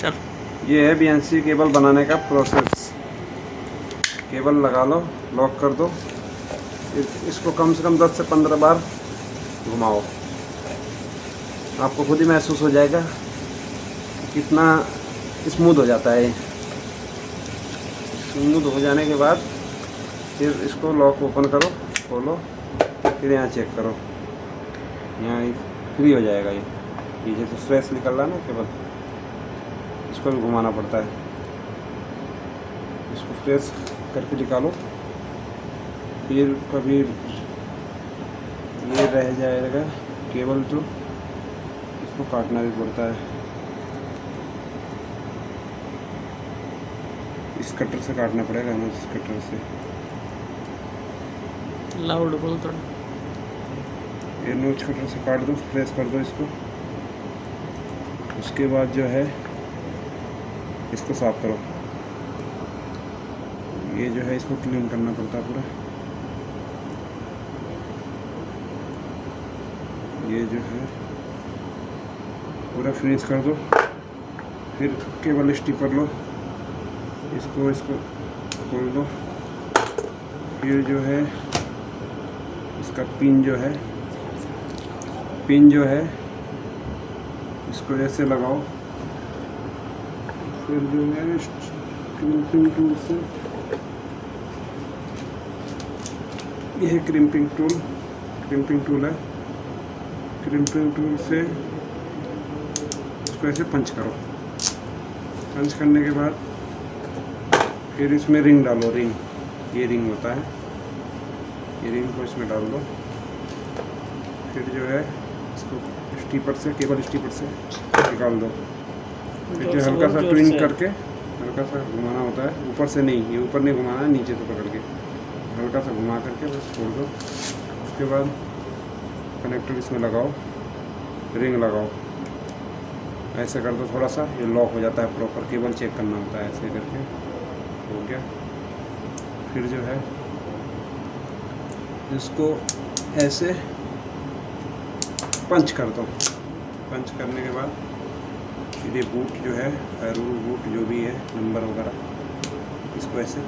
चल। ये है BNC केबल बनाने का प्रोसेस। केबल लगा लो, लॉक कर दो, इसको कम से कम 10 से 15 बार घुमाओ। आपको खुद ही महसूस हो जाएगा कितना स्मूथ हो जाता है। स्मूथ हो जाने के बाद फिर इसको लॉक ओपन करो, खोलो, फिर यहाँ चेक करो, यहाँ फ्री हो जाएगा। ये जैसे फ्रेश निकल रहा है ना केबल, इसको भी घुमाना पड़ता है। इसको फ्रेश करके निकालो, फिर कभी ये रह जाएगा केबल तो इसको काटना भी पड़ता है। इस कटर से काटना पड़ेगा हमें, इस कटर से। लाउड बोल थोड़ा। ये नोच कटर से काट दो, फ्रेश कर दो इसको। उसके बाद जो है इसको साफ करो। ये जो है इसको क्लीन करना पड़ता है पूरा। ये जो है पूरा फिनिश कर दो। फिर केबल स्टिपर लो, इसको खोल दो। फिर जो है इसका पिन जो है इसको ऐसे लगाओ। फिर जो है क्रिम्पिंग टूल से, यह क्रिम्पिंग टूल है। क्रिम्पिंग टूल से इसको ऐसे पंच करो। पंच करने के बाद फिर इसमें रिंग डालो। ये रिंग होता है, ये रिंग को इसमें डाल दो। फिर जो है इसको स्टीपर से, केबल स्टीपर से निकाल दो। फिर जो हल्का सा ट्विन करके हल्का सा घुमाना होता है, ऊपर से नहीं, ये ऊपर नहीं घुमाना है, नीचे से पकड़ के हल्का सा घुमा करके बस छोड़ दो। उसके बाद कनेक्टर इसमें लगाओ, रिंग लगाओ, ऐसे कर दो थोड़ा सा, ये लॉक हो जाता है प्रॉपर। केबल चेक करना होता है, ऐसे करके हो गया। फिर जो है इसको ऐसे पंच कर दो। पंच करने के बाद फिर ये बूट जो है, रूल बूट जो भी है, नंबर वगैरह, इसको ऐसे,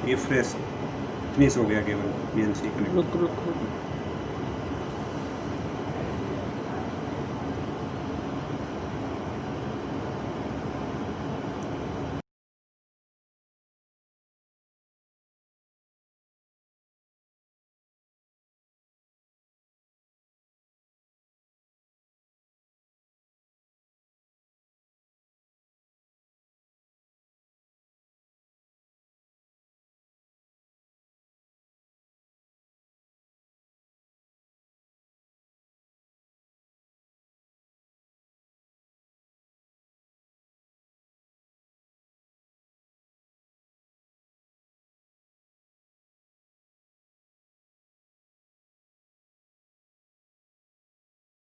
ये फिनिश हो गया केबल BNC कनेक्ट। रुक रुक रुक।